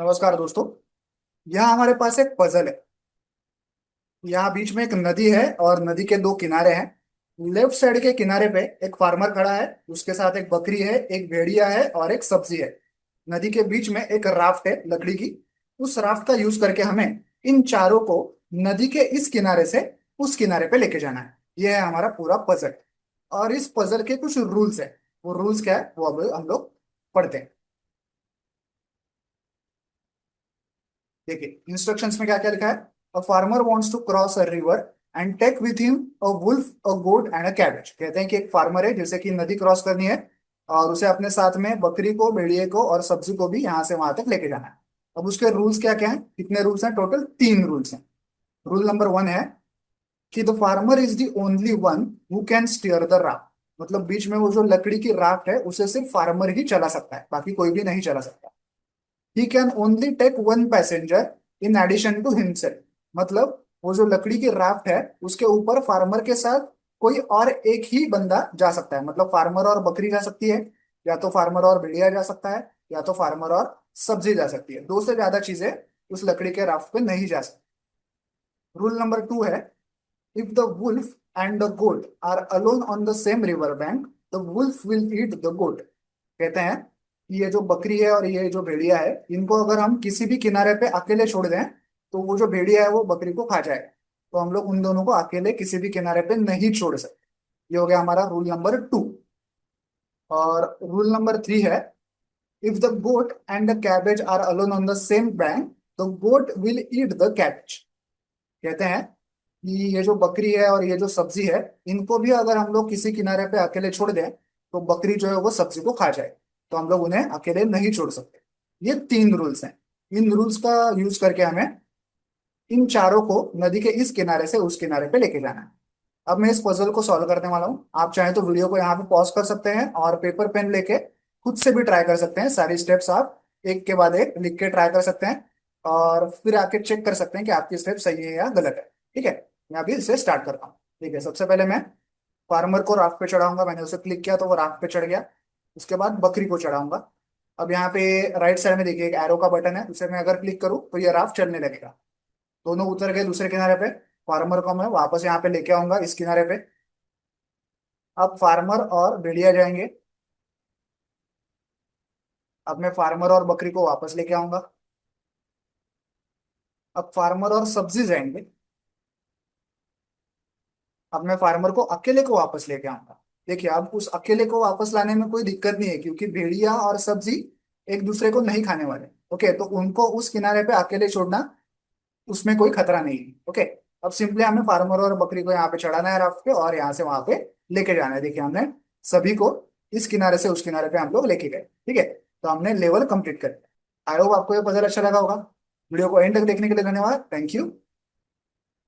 नमस्कार दोस्तों। यहाँ हमारे पास एक पजल है। यहाँ बीच में एक नदी है और नदी के दो किनारे हैं। लेफ्ट साइड के किनारे पे एक फार्मर खड़ा है, उसके साथ एक बकरी है, एक भेड़िया है और एक सब्जी है। नदी के बीच में एक राफ्ट है लकड़ी की। उस राफ्ट का यूज करके हमें इन चारों को नदी के इस किनारे से उस किनारे पे लेके जाना है। यह है हमारा पूरा पजल। और इस पजल के कुछ रूल्स है। वो रूल्स क्या है वो अब हम लोग पढ़ते हैं। देखिए इंस्ट्रक्शंस में क्या क्या लिखा है। A farmer wants to cross a river and take with him a wolf, a goat and a cabbage. कहते हैं कि एक फार्मर है जैसे कि नदी क्रॉस करनी है और उसे अपने साथ में बकरी को, भेड़िए को और सब्जी को भी यहाँ से वहां तक लेके जाना है। अब उसके रूल्स क्या क्या हैं, कितने रूल्स हैं, टोटल 3 रूल्स हैं। रूल नंबर 1 है कि the farmer is the only one who can steer the raft. मतलब बीच में वो जो लकड़ी की राफ्ट है उसे सिर्फ फार्मर ही चला सकता है, बाकी कोई भी नहीं चला सकता। He can only take one passenger in addition to himself. मतलब वो जो लकड़ी की राफ्ट है उसके ऊपर फार्मर के साथ कोई और एक ही बंदा जा सकता है। मतलब फार्मर और बकरी जा सकती है, या तो फार्मर और भेड़िया जा सकता है, या तो फार्मर और सब्जी जा सकती है। दो से ज्यादा चीजें उस लकड़ी के राफ्ट पे नहीं जा सकती। रूल नंबर 2 है, if the wolf and the goat are alone on the same river bank, the wolf will eat the goat. कहते हैं कि ये जो बकरी है और ये जो भेड़िया है, इनको अगर हम किसी भी किनारे पे अकेले छोड़ दें तो वो जो भेड़िया है वो बकरी को खा जाएगा। तो हम लोग उन दोनों को अकेले किसी भी किनारे पे नहीं छोड़ सकते। ये हो गया हमारा रूल नंबर 2। और रूल नंबर 3 है, if the goat and the cabbage are alone on the same bank, the goat will eat the cabbage. कहते हैं कि ये जो बकरी है और ये जो सब्जी है, इनको भी अगर हम लोग किसी किनारे पे अकेले छोड़ दें तो बकरी जो है वो सब्जी को खा जाए। तो हम लोग उन्हें अकेले नहीं छोड़ सकते। ये 3 रूल्स हैं। इन रूल्स का यूज करके हमें इन चारों को नदी के इस किनारे से उस किनारे पे लेके जाना है। अब मैं इस पजल को सॉल्व करने वाला हूँ। आप चाहें तो वीडियो को यहाँ पे पॉज कर सकते हैं और पेपर पेन लेके खुद से भी ट्राई कर सकते हैं। सारी स्टेप्स आप एक के बाद एक लिख के ट्राई कर सकते हैं और फिर आके चेक कर सकते हैं कि आपकी स्टेप सही है या गलत है। ठीक है, मैं अभी इसे स्टार्ट करता हूँ। ठीक है, सबसे पहले मैं फार्मर को राफ्ट पे चढ़ाऊंगा। मैंने उसे क्लिक किया तो वो राफ्ट पे चढ़ गया। उसके बाद बकरी को चढ़ाऊंगा। अब यहाँ पे राइट साइड में देखिए एक एरो का बटन है, उसे मैं अगर क्लिक करूँ तो ये राफ्ट चलने लगेगा। दोनों उतर गए दूसरे किनारे पे। फार्मर को मैं वापस यहाँ पे लेके आऊंगा इस किनारे पे। अब फार्मर और भेड़िया जाएंगे। अब मैं फार्मर और बकरी को वापस लेके आऊंगा। अब फार्मर और सब्जी जाएंगे। अब मैं फार्मर को अकेले को वापस लेके आऊंगा। देखिए अब उस अकेले को वापस लाने में कोई दिक्कत नहीं है क्योंकि भेड़िया और सब्जी एक दूसरे को नहीं खाने वाले। ओके, तो उनको उस किनारे पे अकेले छोड़ना, उसमें कोई खतरा नहीं है। ओके, अब सिंपली हमें फार्मर और बकरी को यहाँ पे चढ़ाना है राफ्ट पे और यहाँ से वहां पे लेके जाना है। देखिए हमने सभी को इस किनारे से उस किनारे पे हम लोग लेके गए। ठीक है, तो हमने लेवल कंप्लीट कर लिया। आई होप आपको ये पजल अच्छा लगा होगा। वीडियो को एंड तक देखने के लिए धन्यवाद। Thank you.